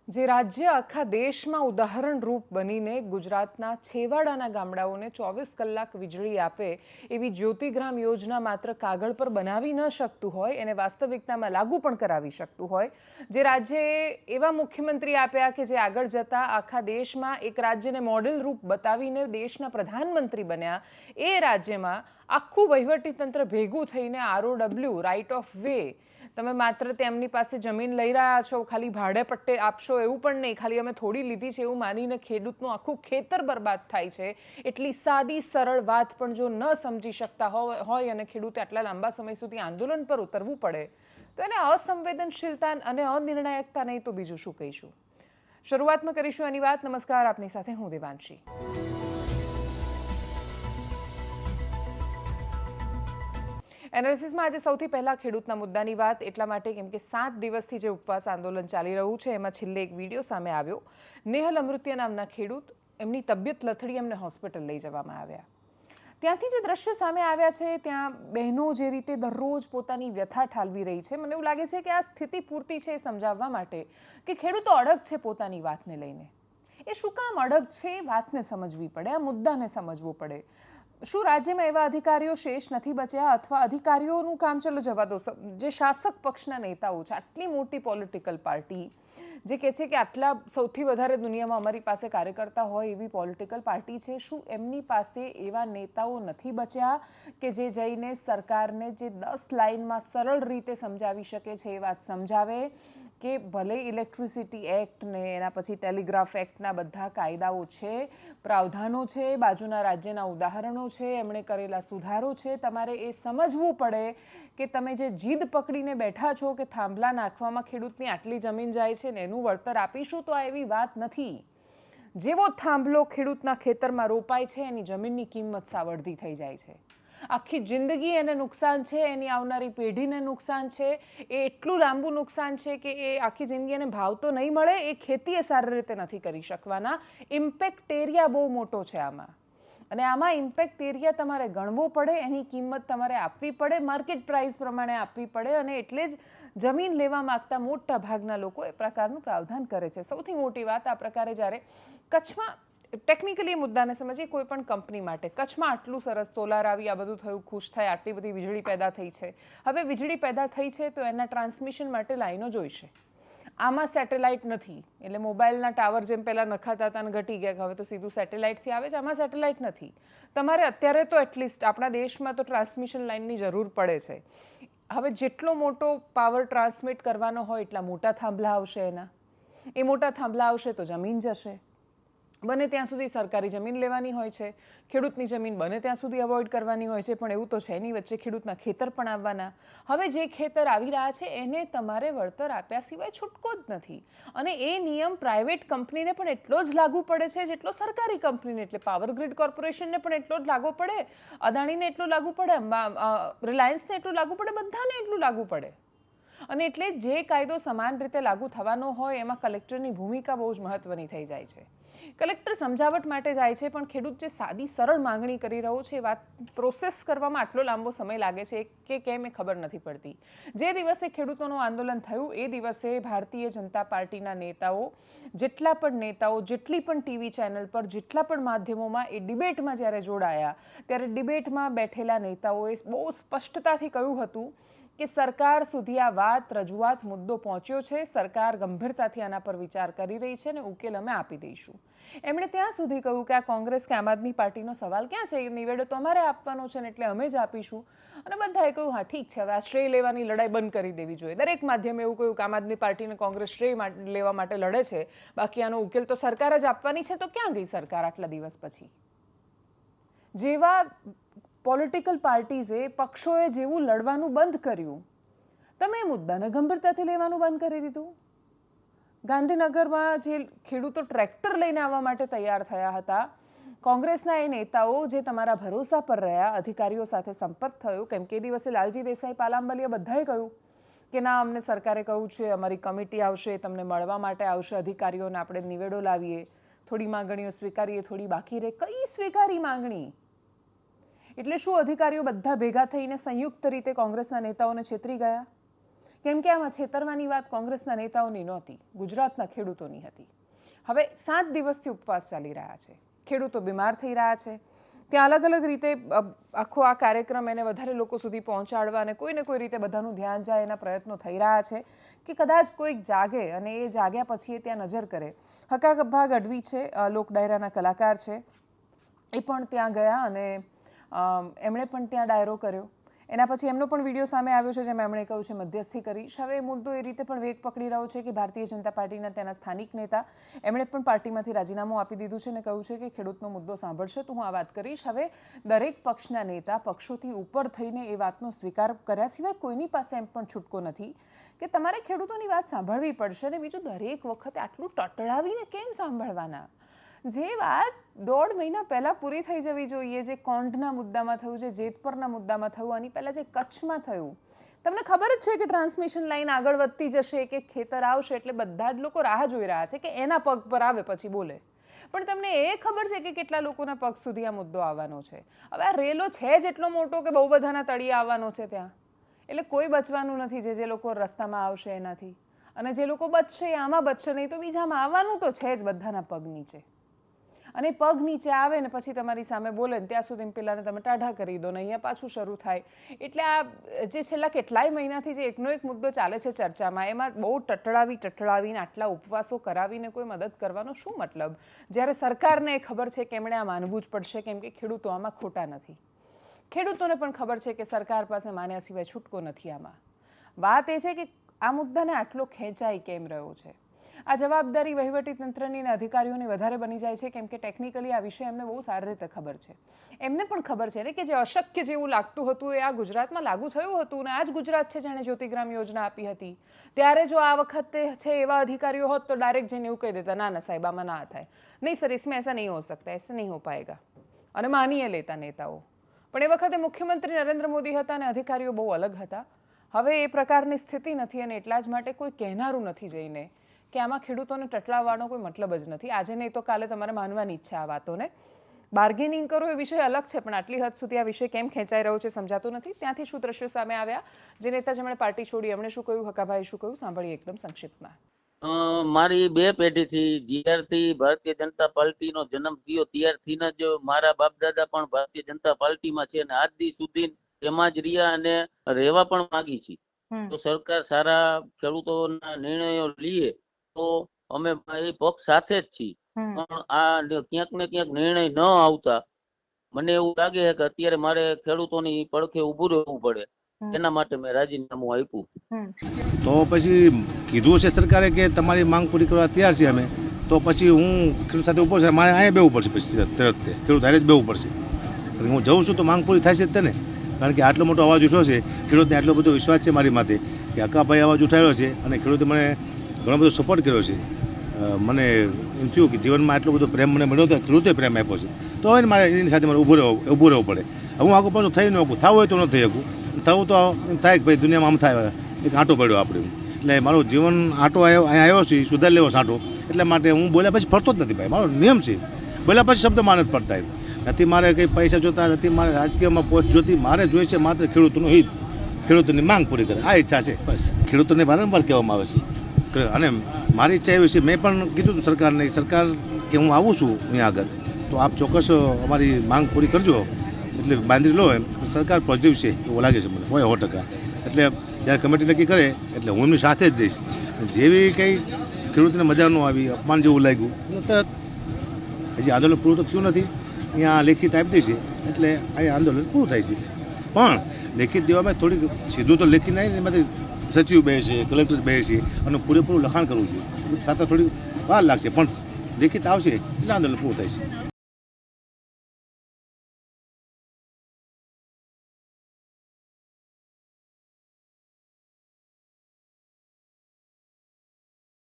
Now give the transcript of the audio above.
જે રાજ્ય આખા દેશમાં ઉદાહરણરૂપ બનીને ગુજરાતના છેવાડાના ગામડાઓને 24 કલાક વીજળી આપે એવી જ્યોતિગ્રામ યોજના માત્ર કાગળ પર બનાવી ન શકતું હોય એને વાસ્તવિકતામાં લાગુ પણ કરાવી શકતું હોય જે રાજ્યએ એવા મુખ્યમંત્રી આપ્યા કે જે આગળ જતા આખા દેશમાં એક રાજ્યને મોડેલ રૂપ બતાવીને દેશના પ્રધાનમંત્રી બન્યા એ રાજ્યમાં આખું વહીવટીતંત્ર ભેગું થઈને ROW રાઇટ ઓફ વે તમે માત્ર તેમની પાસે જમીન લઈ રહ્યા છો ખાલી ભાડે પટ્ટે આપશો એવું પણ નહીં ખાલી અમે થોડી લીધી છે એવું માનીને ખેડૂતનું આખું ખેતર બરબાદ થાય છે એટલી સાદી સરળ વાત પણ જો ન સમજી શકતા હોય અને ખેડૂતે આટલા લાંબા સમય સુધી આંદોલન પર ઉતરવું પડે તો એને અસંવેદનશીલતા અને અનિર્ણાયકતા નહીં તો બીજું શું કહીશું શરૂઆતમાં કરીશું એની વાત નમસ્કાર આપની સાથે હું દેવાંશી એનાલિસિસમાં આજે સૌથી પહેલાં ખેડૂતના મુદ્દાની વાત એટલા માટે કેમ કે 7 દિવસથી જે ઉપવાસ આંદોલન ચાલી રહ્યું છે એમાં છેલ્લે એક વિડીયો સામે આવ્યો નેહલ અમૃતિયા નામના ખેડૂત એમની તબિયત લથડી એમને હોસ્પિટલ લઈ જવામાં આવ્યા ત્યાંથી જે દ્રશ્ય સામે આવ્યા છે ત્યાં બહેનો જે રીતે દરરોજ પોતાની વ્યથા ઠાલવી રહી છે મને એવું લાગે છે કે આ સ્થિતિ પૂરતી છે એ સમજાવવા માટે કે ખેડૂતો અડગ છે પોતાની વાતને લઈને એ શું કામ અડગ છે એ વાતને સમજવી પડે આ મુદ્દાને સમજવો પડે શું રાજ્યમાં એવા અધિકારીઓ શેષ નથી બચ્યા અથવા અધિકારીઓનું કામ ચલો જવા દો જે શાસક પક્ષના નેતાઓ છે આટલી મોટી પોલિટિકલ પાર્ટી જે કહે છે કે આટલા સૌથી વધારે દુનિયામાં અમારી પાસે કાર્યકર્તા હોય એવી પોલિટિકલ પાર્ટી છે શું એમની પાસે એવા નેતાઓ નથી બચ્યા કે જે જઈને સરકારને જે 10 લાઇનમાં સરળ રીતે સમજાવી શકે છે એ વાત સમજાવે કે ભલે ઇલેક્ટ્રિસિટી એક્ટ ને એના પછી ટેલિગ્રાફ એક્ટના બધા કાયદાઓ છે પ્રાવધાનો છે બાજુના રાજ્યના ઉદાહરણો છે એમણે કરેલા સુધારો છે તમારે એ સમજવું પડે કે તમે જે જીદ પકડીને બેઠા છો કે થાંભલા નાખવામાં ખેડૂતની આટલી જમીન જાય છે ને એનું વળતર આપીશું તો આ એવી વાત નથી જેવો થાંભલો ખેડૂતના ખેતરમાં રોપાય છે એની જમીનની કિંમત સાવ અડધી થઈ જાય છે આખી જિંદગી એને નુકસાન છે એની આવનારી પેઢીને નુકસાન છે એ એટલું લાંબુ નુકસાન છે કે એ આખી જિંદગી એને ભાવ તો નહીં મળે એ ખેતી એ સારી રીતે નથી કરી શકવાના ઇમ્પેક્ટ એરિયા બહુ મોટો છે આમાં અને આમાં ઇમ્પેક્ટ એરિયા તમારે ગણવો પડે એની કિંમત તમારે આપવી પડે માર્કેટ પ્રાઇસ પ્રમાણે આપવી પડે અને એટલે જ જમીન લેવા માગતા મોટા ભાગના લોકો એ પ્રકારનું પ્રાવધાન કરે છે સૌથી મોટી વાત આ પ્રકારે જ્યારે કચ્છમાં ટેકનિકલી મુદ્દાને સમજીએ કોઈ પણ કંપની માટે કચ્છમાં આટલું સરસ સોલાર આવી આ બધું થયું ખુશ થાય આટલી બધી વીજળી પેદા થઈ છે હવે વીજળી પેદા થઈ છે તો એના ટ્રાન્સમિશન માટે લાઈનો જોઈશે આમાં સેટેલાઇટ નથી એટલે મોબાઈલના ટાવર જેમ પહેલાં નખાતા હતા અને ઘટી ગયા હવે તો સીધું સેટેલાઇટથી આવે છે આમાં સેટેલાઇટ નથી તમારે અત્યારે તો એટલીસ્ટ આપણા દેશમાં તો ટ્રાન્સમિશન લાઇનની જરૂર પડે છે હવે જેટલો મોટો પાવર ટ્રાન્સમિટ કરવાનો હોય એટલા મોટા થાંભલા આવશે એના એ મોટા થાંભલા આવશે તો જમીન જશે બને ત્યાં સુધી સરકારી જમીન લેવાની હોય છે ખેડૂતની જમીન બને ત્યાં સુધી અવોઇડ કરવાની હોય છે પણ એવું તો છે એની વચ્ચે ખેડૂતના ખેતર પણ આવવાના હવે જે ખેતર આવી રહ્યા છે એને તમારે વળતર આપ્યા સિવાય છૂટકો જ નથી અને એ નિયમ પ્રાઇવેટ કંપનીને પણ એટલો જ લાગુ પડે છે જેટલો સરકારી કંપનીને એટલે પાવર ગ્રીડ કોર્પોરેશનને પણ એટલો જ લાગુ પડે અદાણીને એટલું લાગુ પડે રિલાયન્સને એટલું લાગુ પડે બધાને એટલું લાગુ પડે અને એટલે જે કાયદો સમાન રીતે લાગુ થવાનો હોય એમાં કલેક્ટરની ભૂમિકા બહુ જ મહત્વની થઈ જાય છે કલેક્ટર સમજાવટ માટે જાય છે પણ ખેડૂત જે સાદી સરળ માંગણી કરી રહ્યો છે એ વાત પ્રોસેસ કરવામાં આટલો લાંબો સમય લાગે છે કે કેમ એ ખબર નથી પડતી જે દિવસે ખેડૂતોનું આંદોલન થયું એ દિવસે ભારતીય જનતા પાર્ટીના નેતાઓ જેટલા પણ નેતાઓ જેટલી પણ ટીવી ચેનલ પર જેટલા પણ માધ્યમોમાં એ ડિબેટમાં જ્યારે જોડાયા ત્યારે ડિબેટમાં બેઠેલા નેતાઓએ બહુ સ્પષ્ટતાથી કહ્યું હતું કે સરકાર સુધી આ વાત રજૂઆત મુદ્દો પહોંચ્યો છે સરકાર ગંભીરતાથી આના પર વિચાર કરી રહી છે અને ઉકેલ અમે આપી દઈશું એમણે ત્યાં સુધી કહ્યું કે આ કોંગ્રેસ કે આમ આદમી પાર્ટીનો સવાલ ક્યાં છે એ નિવેડો તો અમારે આપવાનો છે ને એટલે અમે જ આપીશું અને બધાએ કહ્યું હા ઠીક છે હવે આ શ્રેય લેવાની લડાઈ બંધ કરી દેવી જોઈએ દરેક માધ્યમે એવું કહ્યું કે આમ આદમી પાર્ટીને કોંગ્રેસ શ્રેય લેવા માટે લડે છે બાકી આનો ઉકેલ તો સરકાર જ આપવાની છે તો ક્યાં ગઈ સરકાર આટલા દિવસ પછી જેવા પોલિટિકલ પાર્ટીઝે પક્ષોએ જેવું લડવાનું બંધ કર્યું તમે એ મુદ્દાને ગંભીરતાથી લેવાનું બંધ કરી દીધું ગાંધીનગરમાં જે ખેડૂતો ટ્રેક્ટર લઈને આવવા માટે તૈયાર થયા હતા કોંગ્રેસના એ નેતાઓ જે તમારા ભરોસા પર રહ્યા અધિકારીઓ સાથે સંપર્ક થયો કેમ કે એ દિવસે લાલજી દેસાઈ પાલાંબલિયા બધાએ કહ્યું કે ના અમને સરકારે કહ્યું છે અમારી કમિટી આવશે તમને મળવા માટે આવશે અધિકારીઓને આપણે નિવેડો લાવીએ થોડી માંગણીઓ સ્વીકારીએ થોડી બાકી રહે કઈ સ્વીકારી માંગણી એટલે શું અધિકારીઓ બધા ભેગા થઈને સંયુક્ત રીતે કોંગ્રેસના નેતાઓને છેતરી ગયા કેમ કે આમાં છેતરવાની વાત કોંગ્રેસના નેતાઓની નહોતી, ગુજરાતના ખેડૂતોની હતી. હવે 7 દિવસથી ઉપવાસ ચાલી રહ્યા છે, ખેડૂતો બીમાર થઈ રહ્યા છે. ત્યાં અલગ અલગ રીતે આખો આ કાર્યક્રમ એને વધારે લોકો સુધી પહોંચાડવા અને કોઈને કોઈ રીતે બધાનું ધ્યાન જાય એના પ્રયત્નો થઈ રહ્યા છે કે કદાચ કોઈક જાગે અને એ જાગ્યા પછી એ ત્યાં નજર કરે. હકાકભા ગઢવી છે, લોક ડાયરાના કલાકાર છે, એ પણ ત્યાં ગયા અને એમણે પણ ત્યાં ડાયરો કર્યો. એના પછી એમનો પણ વિડીયો સામે આવ્યો છે જેમાં એમણે કહ્યું છે મધ્યસ્થી કરીશ. હવે મુદ્દો એ રીતે પણ વેગ પકડી રહ્યો છે કે ભારતીય જનતા પાર્ટીના ત્યાંના સ્થાનિક નેતા એમણે પણ પાર્ટીમાંથી રાજીનામું આપી દીધું છે અને કહ્યું છે કે ખેડૂતનો મુદ્દો સાંભળશે તો હું આ વાત કરીશ. હવે દરેક પક્ષના નેતા પક્ષોથી ઉપર થઈને એ વાતનો સ્વીકાર કર્યા સિવાય કોઈની પાસે એમ પણ છૂટકો નથી કે તમારે ખેડૂતોની વાત સાંભળવી પડશે. અને બીજું, દરેક વખતે આટલું ટટળાવીને કેમ સાંભળવાના? જે વાત 1.5 મહિના પહેલાં પૂરી થઈ જવી જોઈએ, જે કોંઢના મુદ્દામાં થયું, જે જેતપરના મુદ્દામાં થયું, આની પહેલાં જે કચ્છમાં થયું, તમને ખબર જ છે કે ટ્રાન્સમિશન લાઈન આગળ વધતી જશે, કે ખેતર આવશે એટલે બધા જ લોકો રાહ જોઈ રહ્યા છે કે એના પગ પર આવે પછી બોલે. પણ તમને એ ખબર છે કે કેટલા લોકોના પગ સુધી આ મુદ્દો આવવાનો છે? હવે આ રેલો છે જ એટલો મોટો કે બહુ બધાના તળિયે આવવાનો છે ત્યાં, એટલે કોઈ બચવાનું નથી. જે લોકો રસ્તામાં આવશે એનાથી, અને જે લોકો બચશે આમાં બચશે, નહીં તો બીજામાં આવવાનું તો છે જ બધાના પગ નીચે. અને પગ નીચે આવે ને પછી તમારી સામે બોલે ને ત્યાં સુધી પેલાને તમે ટાઢા કરી દો ને અહીંયા પાછું શરૂ થાય. એટલે આ જે છેલ્લા કેટલાય મહિનાથી જે એકનો એક મુદ્દો ચાલે છે ચર્ચામાં, એમાં બહુ ટટળાવીને આટલા ઉપવાસો કરાવીને કોઈ મદદ કરવાનો શું મતલબ? જ્યારે સરકારને ખબર છે કે એમણે આ માનવું જ પડશે, કેમ કે ખેડૂતો આમાં ખોટા નથી. ખેડૂતોને પણ ખબર છે કે સરકાર પાસે માન્યા સિવાય છૂટકો નથી આમાં. વાત એ છે કે આ મુદ્દાને આટલો ખેંચાઈ કેમ રહ્યો છે? આ જવાબદારી વહીવટીતંત્રની અને અધિકારીઓની વધારે બની જાય છે, કેમ કે ટેકનિકલી આ વિષય એમને બહુ સારી રીતે ખબર છે. એમને પણ ખબર છે ને કે જે અશક્ય જેવું લાગતું હતું એ આ ગુજરાતમાં લાગુ થયું હતું. અને આ જ ગુજરાત છે જેણે જ્યોતિગ્રામ યોજના આપી હતી. ત્યારે જો આ વખતે છે એવા અધિકારીઓ હોત તો ડાયરેક્ટ જઈને એવું કહી દેતા, ના ના સાહેબ આમાં ના થાય, નહીં સર इसमें ऐसा नहीं हो सकता, ऐसा नहीं हो पाएगा, અને માનીએ લેતા નેતાઓ. પણ એ વખતે મુખ્યમંત્રી નરેન્દ્ર મોદી હતા અને અધિકારીઓ બહુ અલગ હતા. હવે એ પ્રકારની સ્થિતિ નથી અને એટલા જ માટે કોઈ કહેનારું નથી જઈને કે આમાં ખેડૂતોને ટટલાવવાનો કોઈ મતલબ જ નથી. આજે નહીં તો કાલે તમારે માનવાની ઈચ્છા આ વાતોને. બાર્ગેનિંગ કરો એ વિષય અલગ છે, પણ આટલી હદ સુધી આ વિષય કેમ ખેંચાઈ રહ્યો છે સમજાતું નથી. ત્યાંથી શું દ્રશ્યો સામે આવ્યા? જે નેતા જેમણે પાર્ટી છોડી એમણે શું કહ્યું, હકાભાઈ શું કહ્યું, સાંભળીએ એકદમ સંક્ષિપ્તમાં. મારી 2 પેઢીથી જ્યારથી ભારતીય જનતા પાર્ટીનો જન્મ થયો ત્યારથી જ મારા બાપ દાદા પણ ભારતીય જનતા પાર્ટીમાં છે અને આજ દી સુધી એમાં જ રહ્યા અને રહેવા પણ માંગી છે. તો સરકાર સારા ખેડૂતોના નિર્ણયો લઈએ તો અમે એ પક્ષ સાથે જ છીએ. પણ આ ક્યાંક ને ક્યાંક નિર્ણય ન આવતા મને એવું લાગે છે કે અત્યારે મારે ખેડૂતોની પડખે ઉભું રહેવું પડે, એના માટે મેં રાજીનામું આપ્યું. તો પછી કીધું છે સરકારે કે તમારી માંગ પૂરી કરવા તૈયાર છીએ અમે, તો પછી હું ખેડૂત સાથે ઉપર છે, મારે અહીંયા બેવું પડશે. પછી તરત ખેડૂત હારે જ બેવું પડશે. હું જઉં છું તો માંગ પૂરી થાય છે જ તેને, કારણ કે આટલો મોટો અવાજ ઉઠ્યો છે, ખેડૂતને આટલો બધો વિશ્વાસ છે મારી માથે કે હકાભાઈ અવાજ ઉઠાવ્યો છે અને ખેડૂતે મને ઘણો બધો સપોર્ટ કર્યો છે. મને એમ થયું કે જીવનમાં આટલો બધો પ્રેમ મને મળ્યો હતો, ખેડૂતે પ્રેમ આપ્યો છે, તો હવે મારે એની સાથે મારે ઊભું રહેવું પડે. હું આગળ પાછું થઈ ન શકું, થવું હોય તો ન થઈ શકું, થવું તો એમ થાય કે ભાઈ દુનિયામાં આમ થાય, એક આંટો પડ્યો આપણે. એટલે મારું જીવન આંટો અહીંયા આવ્યો છે, સુધાર લેવો આંટો. એટલે માટે હું બોલ્યા પછી ફરતો જ નથી ભાઈ, મારો નિયમ છે. બોલ્યા પછી શબ્દ મારે જ પડતા નથી. મારે કંઈ પૈસા જોતા નથી, મારે રાજકીયમાં પહોંચ જોતી, મારે જોઈએ છે માત્ર ખેડૂતોનું હિત, ખેડૂતોની માંગ પૂરી કરે, આ ઈચ્છા છે બસ. ખેડૂતોને વારંવાર કહેવામાં આવે છે અને મારી ઈચ્છા એવી છે, મેં પણ કીધું હતું સરકારને, સરકાર કે હું આવું છું અહીંયા આગળ તો આપ ચોક્કસ અમારી માંગ પૂરી કરજો. એટલે બાંધી લો એમ સરકાર પોઝિટિવ છે એવું લાગે છે મને, હોય 100%. એટલે જ્યારે કમિટી નક્કી કરે એટલે હું એમની સાથે જ જઈશ. જેવી કંઈ ખેડૂતને મજા ન આવી, અપમાન જેવું લાગ્યું તરત, હજી આંદોલન પૂરું તો થયું નથી, અહીંયા લેખિત આપી દે છે એટલે અહીંયા આંદોલન પૂરું થાય છે. પણ લેખિત દેવામાં થોડીક સીધું તો લેખિત નહીં, એમાંથી સચિવ બે છે, કલેક્ટર બે છે અને પૂરેપૂરું લખાણ કરવું જોઈએ. સાથે થોડી વાર લાગશે પણ લેખિત આવશે એટલે આંદોલન પૂરું થાય છે.